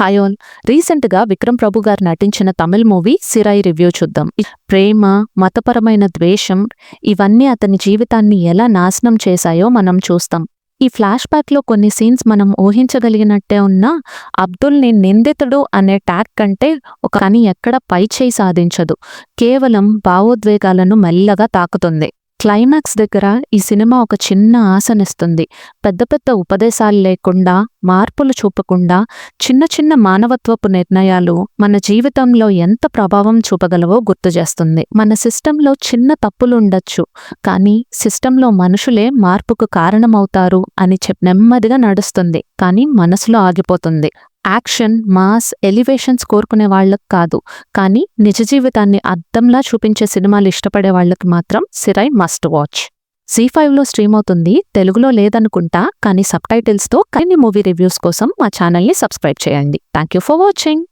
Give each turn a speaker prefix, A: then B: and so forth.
A: Hi all. రీసెంట్గా విక్రమ్ ప్రభు గారు నటించిన తమిళ్ మూవీ సిరాయి రివ్యూ చూద్దాం. ప్రేమ, మతపరమైన ద్వేషం ఇవన్నీ అతని జీవితాన్ని ఎలా నాశనం చేశాయో మనం చూస్తాం. ఈ ఫ్లాష్ బ్యాక్లో కొన్ని సీన్స్ మనం ఊహించగలిగినట్టే ఉన్నా అబ్దుల్ని నిందితుడు అనే ట్యాగ్ కంటే కానీ ఎక్కడ పైచేయి సాధించదు. కేవలం భావోద్వేగాలను మెల్లగా తాకుతుంది. క్లైమాక్స్ దగ్గర ఈ సినిమా ఒక చిన్న ఆశనిస్తుంది. పెద్ద పెద్ద ఉపదేశాలు లేకుండా, మార్పులు చూపకుండా చిన్న చిన్న మానవత్వపు నిర్ణయాలు మన జీవితంలో ఎంత ప్రభావం చూపగలవో గుర్తుచేస్తుంది. మన సిస్టంలో చిన్న తప్పులుండొచ్చు, కానీ సిస్టంలో మనుషులే మార్పుకు కారణమవుతారు అని నెమ్మదిగా నడుస్తుంది, కానీ మనసులో ఆగిపోతుంది. యాక్షన్, మాస్, ఎలివేషన్స్ కోరుకునే వాళ్ళకు కాదు, కానీ నిజ జీవితాన్ని అద్దంలా చూపించే సినిమాలు ఇష్టపడే వాళ్ళకి మాత్రం సిరాయ్ మస్ట్ వాచ్. జీ5లో స్ట్రీమ్ అవుతుంది. తెలుగులో లేదనుకుంటా, కానీ సబ్టైటిల్స్తో కొన్ని మూవీ రివ్యూస్ కోసం మా ఛానల్ని సబ్స్క్రైబ్ చేయండి. Thank you for watching.